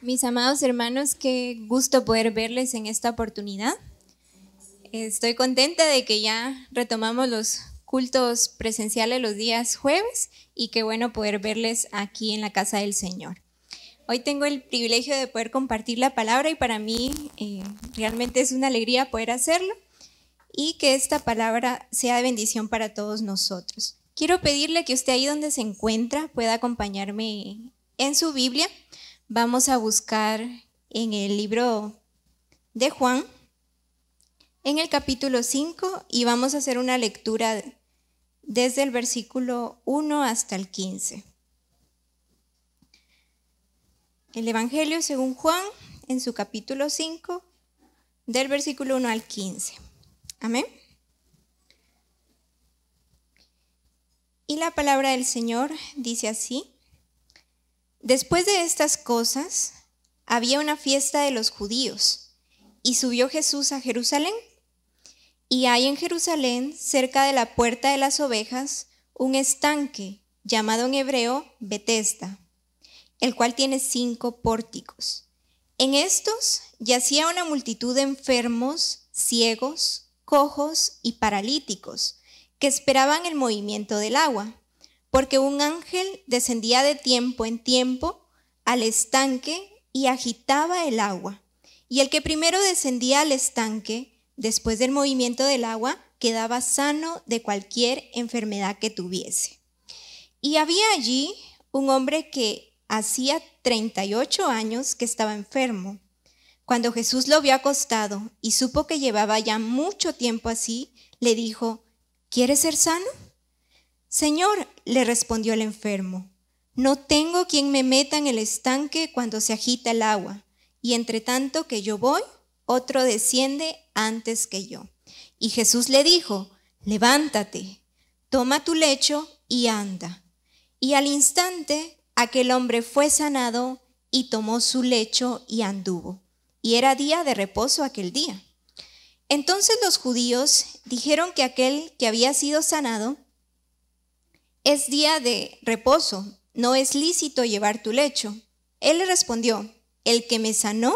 Mis amados hermanos, qué gusto poder verles en esta oportunidad. Estoy contenta de que ya retomamos los cultos presenciales los días jueves y qué bueno poder verles aquí en la casa del Señor. Hoy tengo el privilegio de poder compartir la palabra y para mí realmente es una alegría poder hacerlo y que esta palabra sea de bendición para todos nosotros. Quiero pedirle que usted ahí donde se encuentra pueda acompañarme en su Biblia. Vamos a buscar en el libro de Juan, en el capítulo 5, y vamos a hacer una lectura desde el versículo 1 hasta el 15. El Evangelio según Juan, en su capítulo 5, del versículo 1 al 15. Amén. Y la palabra del Señor dice así: Después de estas cosas, había una fiesta de los judíos, y subió Jesús a Jerusalén. Y hay en Jerusalén, cerca de la puerta de las ovejas, un estanque, llamado en hebreo Betesda, el cual tiene 5 pórticos. En estos yacía una multitud de enfermos, ciegos, cojos y paralíticos, que esperaban el movimiento del agua, porque un ángel descendía de tiempo en tiempo al estanque y agitaba el agua. Y el que primero descendía al estanque, después del movimiento del agua, quedaba sano de cualquier enfermedad que tuviese. Y había allí un hombre que hacía 38 años que estaba enfermo. Cuando Jesús lo vio acostado y supo que llevaba ya mucho tiempo así, le dijo: ¿Quieres ser sano? Señor, le respondió el enfermo, no tengo quien me meta en el estanque cuando se agita el agua, y entre tanto que yo voy, otro desciende antes que yo. Y Jesús le dijo: levántate, toma tu lecho y anda. Y al instante aquel hombre fue sanado y tomó su lecho y anduvo. Y era día de reposo aquel día. Entonces los judíos dijeron que aquel que había sido sanado: es día de reposo, no es lícito llevar tu lecho. Él le respondió: el que me sanó,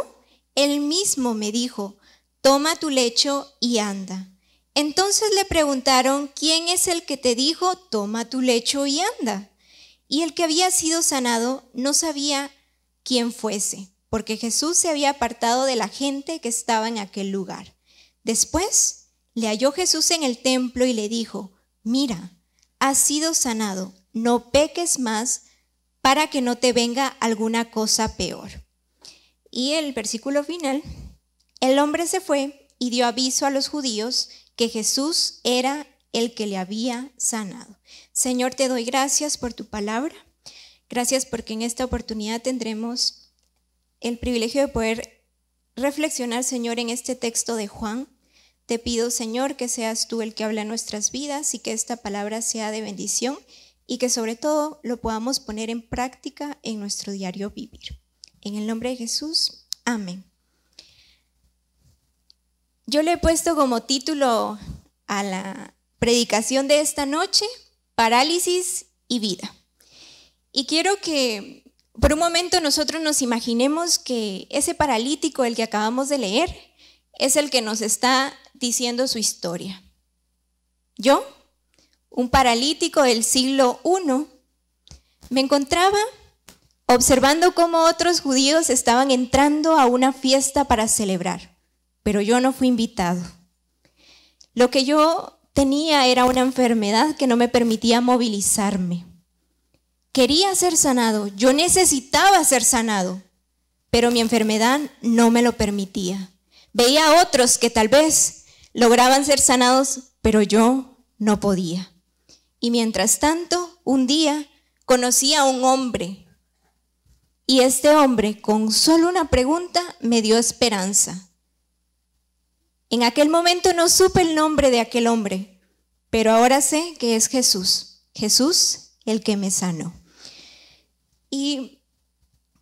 él mismo me dijo: toma tu lecho y anda. Entonces le preguntaron: ¿quién es el que te dijo: toma tu lecho y anda? Y el que había sido sanado no sabía quién fuese, porque Jesús se había apartado de la gente que estaba en aquel lugar. Después le halló Jesús en el templo y le dijo: mira, has sido sanado, no peques más para que no te venga alguna cosa peor. Y el versículo final: el hombre se fue y dio aviso a los judíos que Jesús era el que le había sanado. Señor, te doy gracias por tu palabra. Gracias porque en esta oportunidad tendremos el privilegio de poder reflexionar, Señor, en este texto de Juan. Te pido, Señor, que seas tú el que habla en nuestras vidas y que esta palabra sea de bendición y que sobre todo lo podamos poner en práctica en nuestro diario vivir. En el nombre de Jesús, amén. Yo le he puesto como título a la predicación de esta noche: parálisis y vida. Y quiero que por un momento nosotros nos imaginemos que ese paralítico, el que acabamos de leer, es el que nos está diciendo su historia. Yo, un paralítico del siglo I, me encontraba observando cómo otros judíos estaban entrando a una fiesta para celebrar, pero yo no fui invitado. Lo que yo tenía era una enfermedad que no me permitía movilizarme. Quería ser sanado, yo necesitaba ser sanado, pero mi enfermedad no me lo permitía. Veía a otros que tal vez lograban ser sanados, pero yo no podía. Y mientras tanto, un día conocí a un hombre. Y este hombre, con solo una pregunta, me dio esperanza. En aquel momento no supe el nombre de aquel hombre, pero ahora sé que es Jesús. Jesús, el que me sanó. Y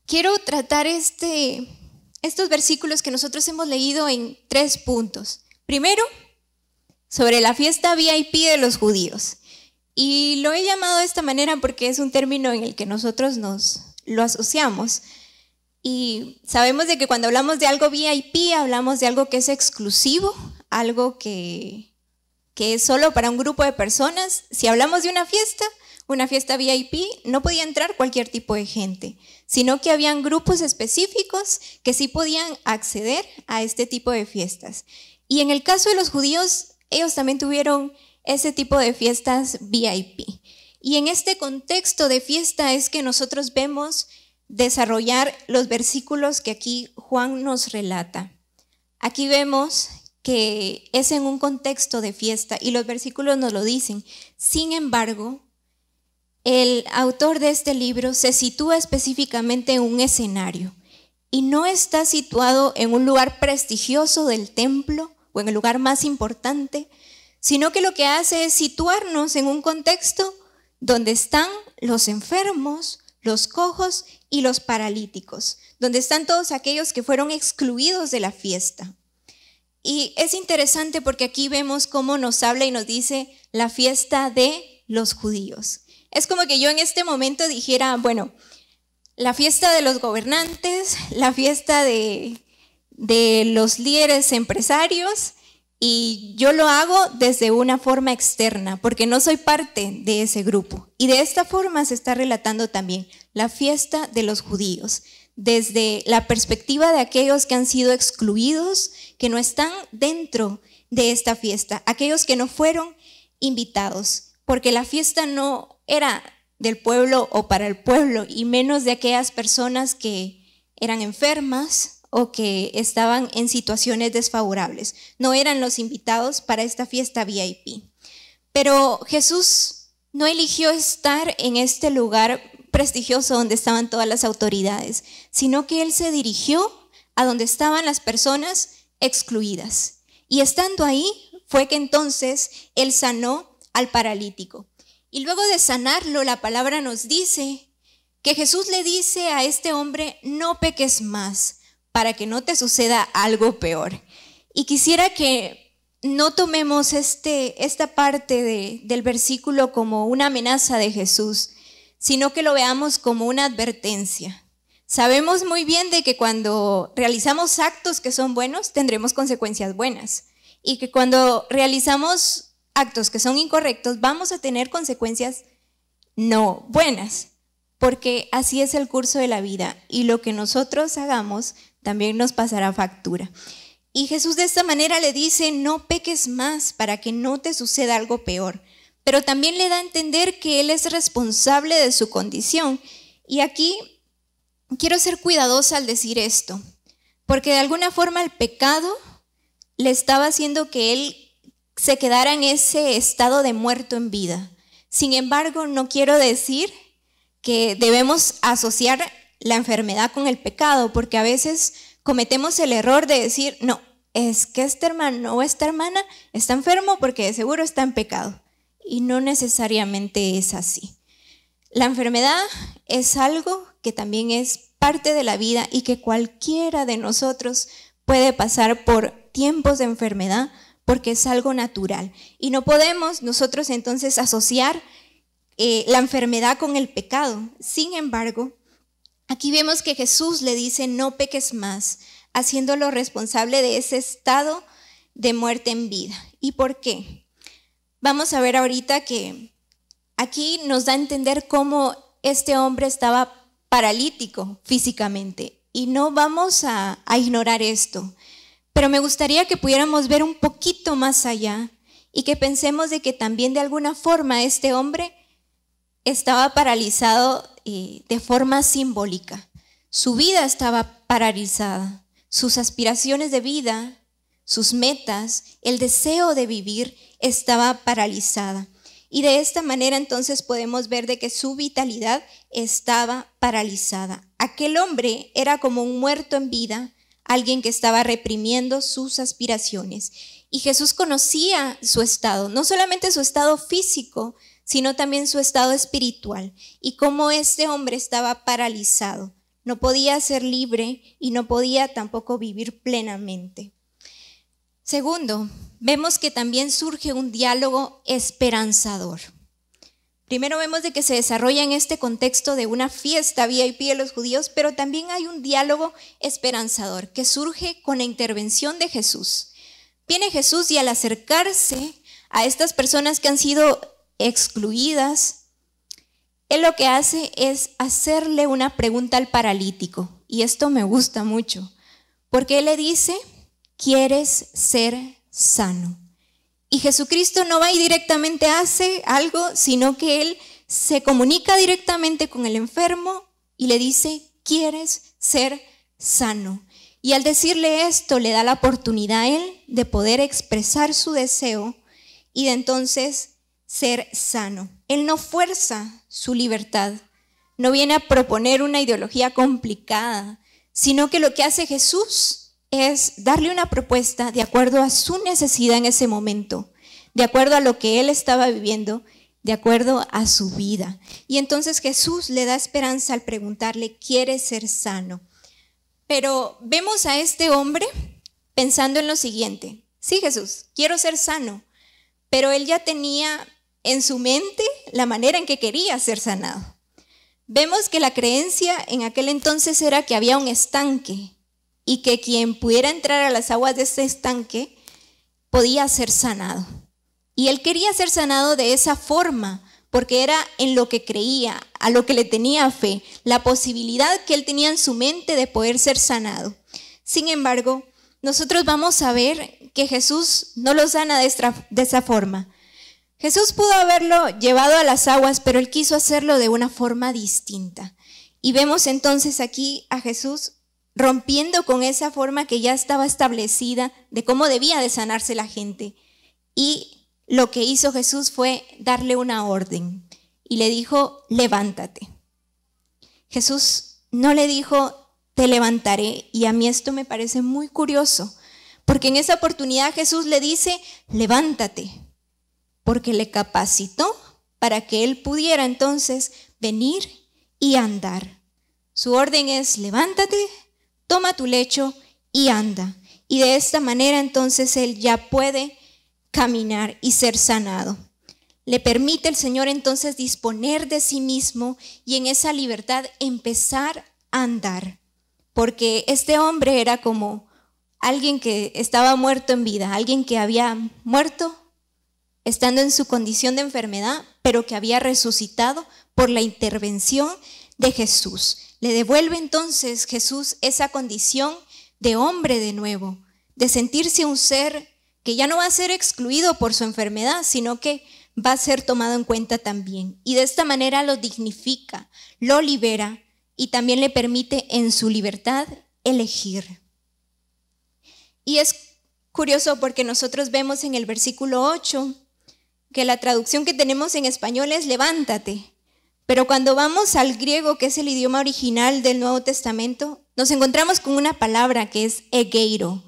quiero tratar estos versículos que nosotros hemos leído en 3 puntos. Primero, sobre la fiesta VIP de los judíos. Y lo he llamado de esta manera porque es un término en el que nosotros lo asociamos. Y sabemos de que cuando hablamos de algo VIP, hablamos de algo que es exclusivo, algo que es solo para un grupo de personas. Si hablamos de una fiesta VIP, no podía entrar cualquier tipo de gente, sino que habían grupos específicos que sí podían acceder a este tipo de fiestas. Y en el caso de los judíos, ellos también tuvieron ese tipo de fiestas VIP. Y en este contexto de fiesta es que nosotros vemos desarrollar los versículos que aquí Juan nos relata. Aquí vemos que es en un contexto de fiesta y los versículos nos lo dicen. Sin embargo, el autor de este libro se sitúa específicamente en un escenario y no está situado en un lugar prestigioso del templo o en el lugar más importante, sino que lo que hace es situarnos en un contexto donde están los enfermos, los cojos y los paralíticos, donde están todos aquellos que fueron excluidos de la fiesta. Y es interesante porque aquí vemos cómo nos habla y nos dice la fiesta de los judíos. Es como que yo en este momento dijera, bueno, la fiesta de los gobernantes, la fiesta de los líderes empresarios, y yo lo hago desde una forma externa, porque no soy parte de ese grupo. Y de esta forma se está relatando también la fiesta de los judíos, desde la perspectiva de aquellos que han sido excluidos, que no están dentro de esta fiesta, aquellos que no fueron invitados, porque la fiesta no era del pueblo o para el pueblo, y menos de aquellas personas que eran enfermas o que estaban en situaciones desfavorables. No eran los invitados para esta fiesta VIP. Pero Jesús no eligió estar en este lugar prestigioso donde estaban todas las autoridades, sino que Él se dirigió a donde estaban las personas excluidas. Y estando ahí fue que entonces Él sanó al paralítico. Y luego de sanarlo, la palabra nos dice que Jesús le dice a este hombre, no peques más, para que no te suceda algo peor. Y quisiera que no tomemos esta parte del versículo como una amenaza de Jesús, sino que lo veamos como una advertencia. Sabemos muy bien de que cuando realizamos actos que son buenos, tendremos consecuencias buenas. Y que cuando realizamos actos que son incorrectos, vamos a tener consecuencias no buenas. Porque así es el curso de la vida. Y lo que nosotros hagamos también nos pasará factura. Y Jesús de esta manera le dice, no peques más para que no te suceda algo peor. Pero también le da a entender que Él es responsable de su condición. Y aquí quiero ser cuidadosa al decir esto, porque de alguna forma el pecado le estaba haciendo que Él se quedara en ese estado de muerto en vida. Sin embargo, no quiero decir que debemos asociar la enfermedad con el pecado, porque a veces cometemos el error de decir, no, es que este hermano o esta hermana está enfermo porque de seguro está en pecado. Y no necesariamente es así. La enfermedad es algo que también es parte de la vida y que cualquiera de nosotros puede pasar por tiempos de enfermedad porque es algo natural. Y no podemos nosotros entonces asociar la enfermedad con el pecado. Sin embargo, aquí vemos que Jesús le dice no peques más, haciéndolo responsable de ese estado de muerte en vida. ¿Y por qué? Vamos a ver ahorita que aquí nos da a entender cómo este hombre estaba paralítico físicamente. Y no vamos a ignorar esto. Pero me gustaría que pudiéramos ver un poquito más allá y que pensemos de que también de alguna forma este hombre estaba paralizado de forma simbólica. Su vida estaba paralizada, sus aspiraciones de vida, sus metas, el deseo de vivir estaba paralizada. Y de esta manera entonces podemos ver de que su vitalidad estaba paralizada. Aquel hombre era como un muerto en vida, alguien que estaba reprimiendo sus aspiraciones. Y Jesús conocía su estado, no solamente su estado físico, sino también su estado espiritual y cómo este hombre estaba paralizado. No podía ser libre y no podía tampoco vivir plenamente. Segundo, vemos que también surge un diálogo esperanzador. Primero vemos de que se desarrolla en este contexto de una fiesta VIP de los judíos, pero también hay un diálogo esperanzador que surge con la intervención de Jesús. Viene Jesús y al acercarse a estas personas que han sido excluidas, Él lo que hace es hacerle una pregunta al paralítico. Y esto me gusta mucho, porque Él le dice, ¿quieres ser sano? Y Jesucristo no va y directamente hace algo, sino que Él se comunica directamente con el enfermo y le dice, ¿quieres ser sano? Y al decirle esto, le da la oportunidad a Él de poder expresar su deseo y de entonces ser sano. Él no fuerza su libertad, no viene a proponer una ideología complicada, sino que lo que hace Jesús es darle una propuesta de acuerdo a su necesidad en ese momento, de acuerdo a lo que él estaba viviendo, de acuerdo a su vida. Y entonces Jesús le da esperanza al preguntarle, ¿quieres ser sano? Pero vemos a este hombre pensando en lo siguiente, sí Jesús, quiero ser sano, pero él ya tenía en su mente la manera en que quería ser sanado. Vemos que la creencia en aquel entonces era que había un estanque, y que quien pudiera entrar a las aguas de este estanque podía ser sanado. Y él quería ser sanado de esa forma, porque era en lo que creía, a lo que le tenía fe, la posibilidad que él tenía en su mente de poder ser sanado. Sin embargo, nosotros vamos a ver que Jesús no lo sana de esa forma. Jesús pudo haberlo llevado a las aguas, pero él quiso hacerlo de una forma distinta. Y vemos entonces aquí a Jesús rompiendo con esa forma que ya estaba establecida de cómo debía de sanarse la gente. Y lo que hizo Jesús fue darle una orden y le dijo, levántate. Jesús no le dijo, te levantaré, y a mí esto me parece muy curioso, porque en esa oportunidad Jesús le dice, levántate, porque le capacitó para que él pudiera entonces venir y andar. Su orden es, levántate, toma tu lecho y anda. Y de esta manera entonces él ya puede caminar y ser sanado. Le permite el Señor entonces disponer de sí mismo y en esa libertad empezar a andar. Porque este hombre era como alguien que estaba muerto en vida, alguien que había muerto estando en su condición de enfermedad, pero que había resucitado por la intervención de Jesús. Le devuelve entonces Jesús esa condición de hombre de nuevo, de sentirse un ser que ya no va a ser excluido por su enfermedad, sino que va a ser tomado en cuenta también. Y de esta manera lo dignifica, lo libera y también le permite en su libertad elegir. Y es curioso porque nosotros vemos en el versículo 8 que la traducción que tenemos en español es levántate. Pero cuando vamos al griego, que es el idioma original del Nuevo Testamento, nos encontramos con una palabra que es egeiro.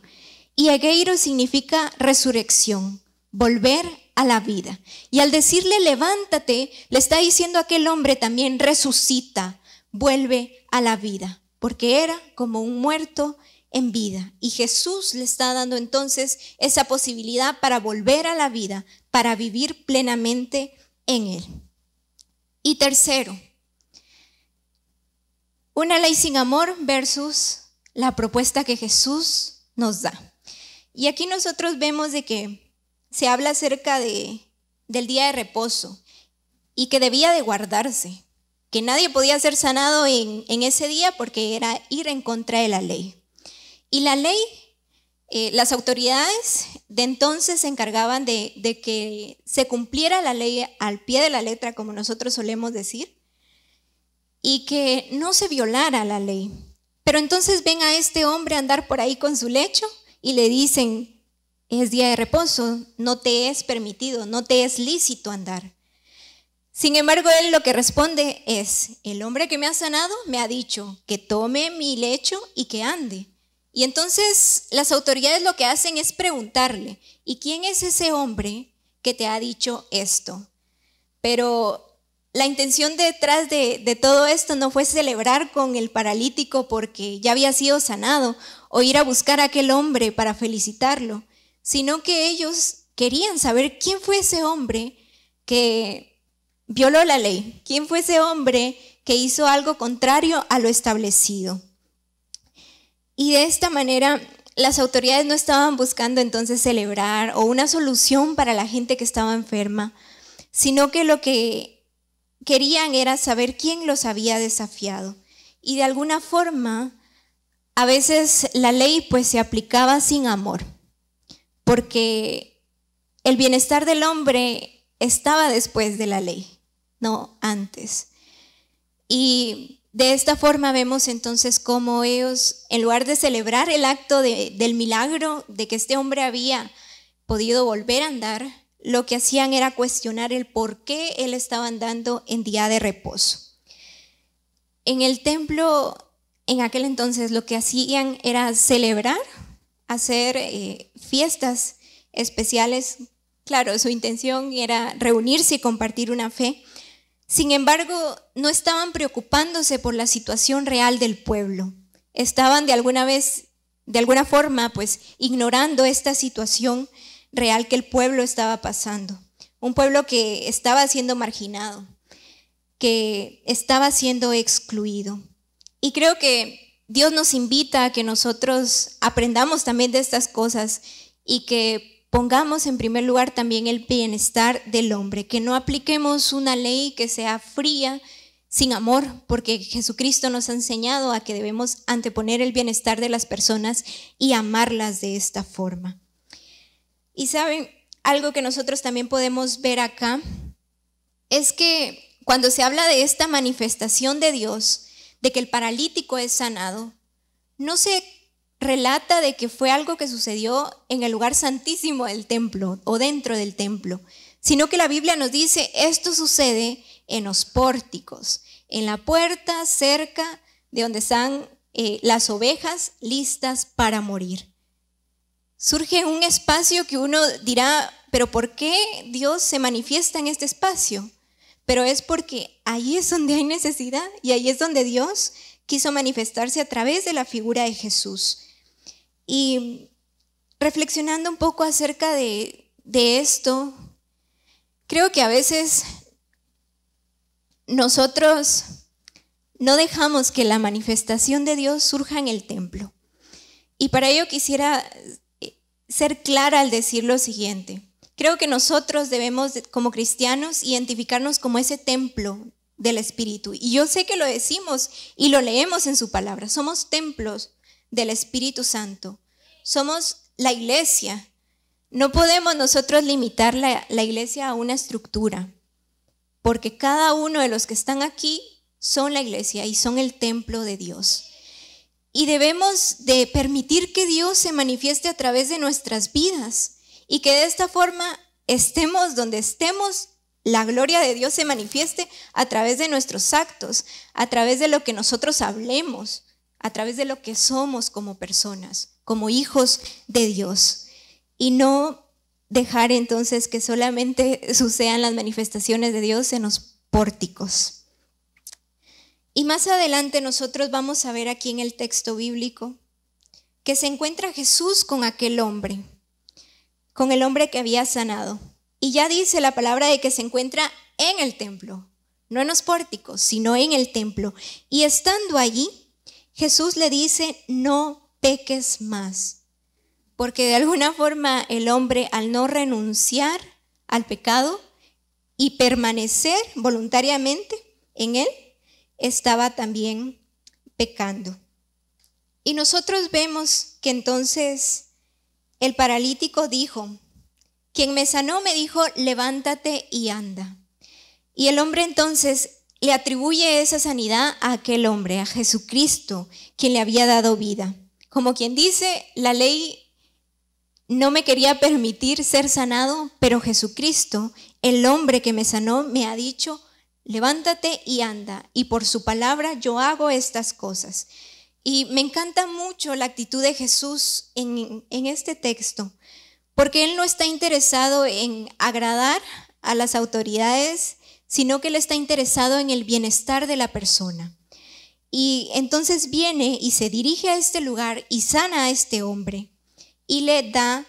Y egeiro significa resurrección, volver a la vida. Y al decirle levántate, le está diciendo a aquel hombre también resucita, vuelve a la vida, porque era como un muerto en vida. Y Jesús le está dando entonces esa posibilidad para volver a la vida, para vivir plenamente en él. Y tercero, una ley sin amor versus la propuesta que Jesús nos da. Y aquí nosotros vemos de que se habla acerca del día de reposo y que debía de guardarse, que nadie podía ser sanado en ese día porque era ir en contra de la ley. Y la ley, las autoridades de entonces se encargaban de que se cumpliera la ley al pie de la letra, como nosotros solemos decir, y que no se violara la ley. Pero entonces ven a este hombre andar por ahí con su lecho y le dicen, es día de reposo, no te es permitido, no te es lícito andar. Sin embargo, él lo que responde es, el hombre que me ha sanado me ha dicho que tome mi lecho y que ande. Y entonces las autoridades lo que hacen es preguntarle, ¿y quién es ese hombre que te ha dicho esto? Pero la intención detrás de todo esto no fue celebrar con el paralítico porque ya había sido sanado o ir a buscar a aquel hombre para felicitarlo, sino que ellos querían saber quién fue ese hombre que violó la ley? ¿Quién fue ese hombre que hizo algo contrario a lo establecido? Y de esta manera las autoridades no estaban buscando entonces celebrar o una solución para la gente que estaba enferma, sino que lo que querían era saber quién los había desafiado. Y de alguna forma, a veces la ley pues se aplicaba sin amor, porque el bienestar del hombre estaba después de la ley, no antes. Y de esta forma vemos entonces cómo ellos, en lugar de celebrar el acto del milagro de que este hombre había podido volver a andar, lo que hacían era cuestionar el por qué él estaba andando en día de reposo. En el templo, en aquel entonces, lo que hacían era celebrar, hacer fiestas especiales. Claro, su intención era reunirse y compartir una fe. Sin embargo, no estaban preocupándose por la situación real del pueblo. Estaban de alguna forma, pues, ignorando esta situación real que el pueblo estaba pasando. Un pueblo que estaba siendo marginado, que estaba siendo excluido. Y creo que Dios nos invita a que nosotros aprendamos también de estas cosas y que pongamos en primer lugar también el bienestar del hombre, que no apliquemos una ley que sea fría, sin amor, porque Jesucristo nos ha enseñado a que debemos anteponer el bienestar de las personas y amarlas de esta forma. Y saben, algo que nosotros también podemos ver acá es que cuando se habla de esta manifestación de Dios, de que el paralítico es sanado, no se relata de que fue algo que sucedió en el lugar santísimo del templo o dentro del templo, sino que la Biblia nos dice esto sucede en los pórticos, en la puerta cerca de donde están las ovejas listas para morir. Surge un espacio que uno dirá, pero ¿por qué Dios se manifiesta en este espacio? Pero es porque ahí es donde hay necesidad y ahí es donde Dios quiso manifestarse a través de la figura de Jesús. Y reflexionando un poco acerca de esto, creo que a veces nosotros no dejamos que la manifestación de Dios surja en el templo. Y para ello quisiera ser clara al decir lo siguiente. Creo que nosotros debemos, como cristianos, identificarnos como ese templo del Espíritu. Y yo sé que lo decimos y lo leemos en su palabra. Somos templos del Espíritu Santo. Somos la iglesia. No podemos nosotros limitar la iglesia a una estructura, porque cada uno de los que están aquí son la iglesia y son el templo de Dios. Y debemos de permitir que Dios se manifieste a través de nuestras vidas y que de esta forma estemos donde estemos, la gloria de Dios se manifieste a través de nuestros actos, a través de lo que nosotros hablemos, a través de lo que somos como personas, como hijos de Dios. Y no dejar entonces que solamente sucedan las manifestaciones de Dios en los pórticos. Y más adelante nosotros vamos a ver aquí en el texto bíblico que se encuentra Jesús con aquel hombre, con el hombre que había sanado. Y ya dice la palabra de que se encuentra en el templo, no en los pórticos, sino en el templo. Y estando allí, Jesús le dice, no peques más. Porque de alguna forma el hombre, al no renunciar al pecado y permanecer voluntariamente en él, estaba también pecando. Y nosotros vemos que entonces el paralítico dijo, quien me sanó me dijo, levántate y anda. Y el hombre entonces le atribuye esa sanidad a aquel hombre, a Jesucristo, quien le había dado vida. Como quien dice, la ley no me quería permitir ser sanado, pero Jesucristo, el hombre que me sanó, me ha dicho, levántate y anda, y por su palabra yo hago estas cosas. Y me encanta mucho la actitud de Jesús en este texto, porque Él no está interesado en agradar a las autoridades, sino que Él está interesado en el bienestar de la persona. Y entonces viene y se dirige a este lugar y sana a este hombre y le da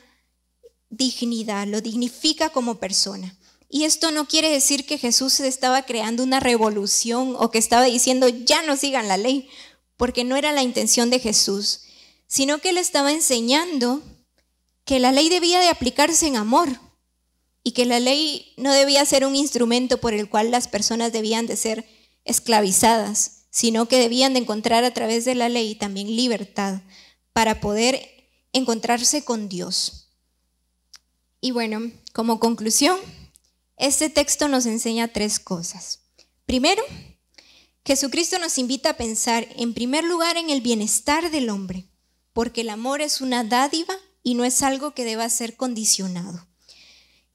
dignidad, lo dignifica como persona. Y esto no quiere decir que Jesús estaba creando una revolución o que estaba diciendo ya no sigan la ley, porque no era la intención de Jesús, sino que él estaba enseñando que la ley debía de aplicarse en amor y que la ley no debía ser un instrumento por el cual las personas debían de ser esclavizadas, sino que debían de encontrar a través de la ley también libertad para poder encontrarse con Dios. Y bueno, como conclusión, este texto nos enseña 3 cosas. Primero, Jesucristo nos invita a pensar en primer lugar en el bienestar del hombre, porque el amor es una dádiva y no es algo que deba ser condicionado.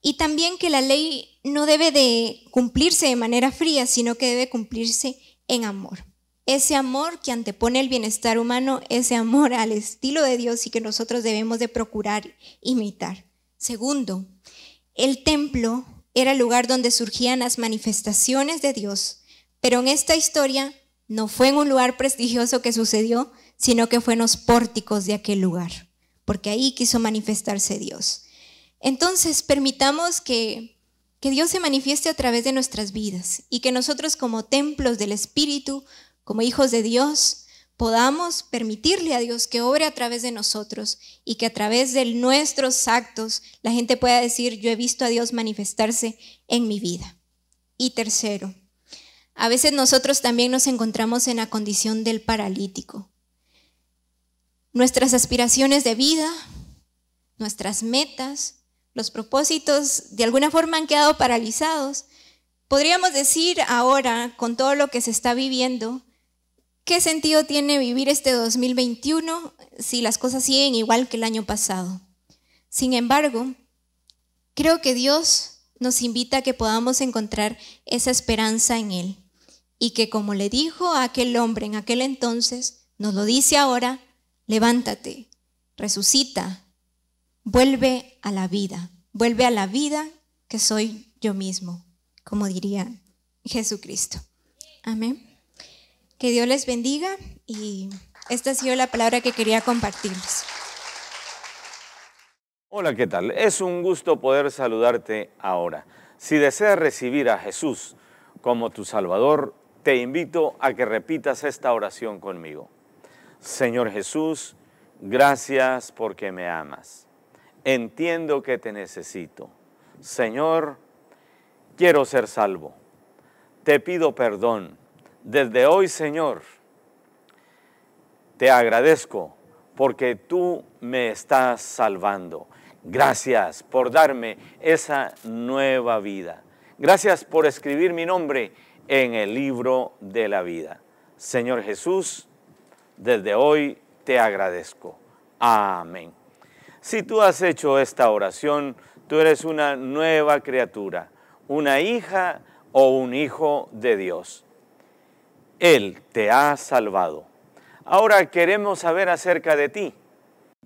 Y también que la ley no debe de cumplirse de manera fría, sino que debe cumplirse en amor. Ese amor que antepone el bienestar humano, ese amor al estilo de Dios y que nosotros debemos de procurar imitar. Segundo, el templo era el lugar donde surgían las manifestaciones de Dios, pero en esta historia no fue en un lugar prestigioso que sucedió, sino que fue en los pórticos de aquel lugar, porque ahí quiso manifestarse Dios. Entonces, permitamos que Dios se manifieste a través de nuestras vidas y que nosotros como templos del Espíritu, como hijos de Dios, podamos permitirle a Dios que obre a través de nosotros y que a través de nuestros actos la gente pueda decir, yo he visto a Dios manifestarse en mi vida. Y tercero, a veces nosotros también nos encontramos en la condición del paralítico. Nuestras aspiraciones de vida, nuestras metas, los propósitos de alguna forma han quedado paralizados. Podríamos decir ahora, con todo lo que se está viviendo, ¿qué sentido tiene vivir este 2021 si las cosas siguen igual que el año pasado? Sin embargo, creo que Dios nos invita a que podamos encontrar esa esperanza en Él y que, como le dijo a aquel hombre en aquel entonces, nos lo dice ahora: levántate, resucita, vuelve a la vida que soy yo mismo, como diría Jesucristo. Amén. Que Dios les bendiga y esta ha sido la palabra que quería compartirles. Hola, ¿qué tal? Es un gusto poder saludarte ahora. Si deseas recibir a Jesús como tu Salvador, te invito a que repitas esta oración conmigo. Señor Jesús, gracias porque me amas. Entiendo que te necesito. Señor, quiero ser salvo. Te pido perdón. Desde hoy, Señor, te agradezco porque tú me estás salvando. Gracias por darme esa nueva vida. Gracias por escribir mi nombre en el libro de la vida. Señor Jesús, desde hoy te agradezco. Amén. Si tú has hecho esta oración, tú eres una nueva criatura, una hija o un hijo de Dios. Él te ha salvado. Ahora queremos saber acerca de ti.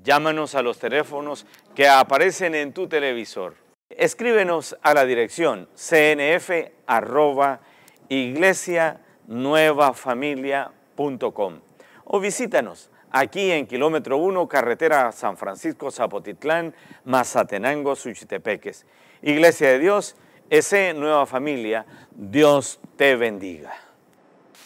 Llámanos a los teléfonos que aparecen en tu televisor. Escríbenos a la dirección cnf@iglesianuevafamilia.com o visítanos aquí en kilómetro 1, carretera San Francisco, Zapotitlán, Mazatenango, Suchitepeques. Iglesia de Dios, S. Nueva Familia, Dios te bendiga.